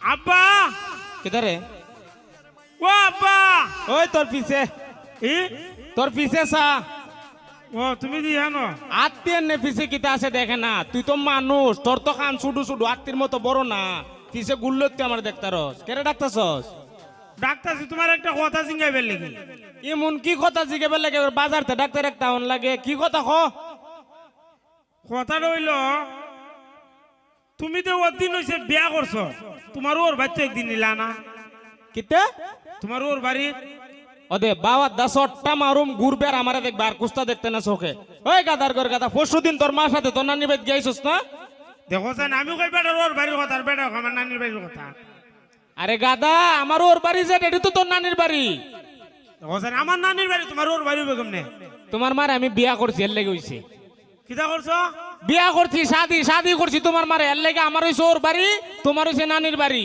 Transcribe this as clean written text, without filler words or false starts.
আব্বা কিদারে ও আব্বা ওই তোর পিছে ই তোর পিছে সা ও তুমি দিহানো আত্মীয় নে পিছে কিতা আছে দেখে না তুই তো মানুষ তোর তো কান ছুটু ছুটু আত্মীর মতো বড় না পিছে গুল্লতে আমার দেখতারস কেরে ডাকতাছস ডাক্তার তোমার একটা কথা জিঙ্গাইবে লাগি এমন কি কথা জিজ্ঞেবে লাগে বাজারতে ডাক্তার একটা অন লাগে কি কথা ক কথা রইল তুমি তো ওদিন হইছে বিয়া করছো তোমার ওর বাচ্চা একদিন নিলা না কিতে তোমার ওর বাড়ি ওদে বাবা দাসটা মারুম ঘুরবে আর আমারে দেখবে আর কুস্তা দেখতে না চোখে ওই গাদার ঘর গাদা পরশুদিন তোর মার সাথে তোর নানি বাইত গেছিস না দেখো জান আমি কই বেটার ওর বাড়ির কথা আর বেটা আমার নানির বাড়ির কথা আরে গাদা আমার ওর বাড়ি যে এটি তো তোর নানির বাড়ি দেখো জান আমার নানির বাড়ি তোমার ওর বাড়ি বেগম নে তোমার মারে আমি বিয়া করছি এর লেগে হইছে কিটা করছো বিয়া করছি শাদি করছি তোমার মারে এর লেগে আমার হইছে ওর বাড়ি তোমার হইছে নানির বাড়ি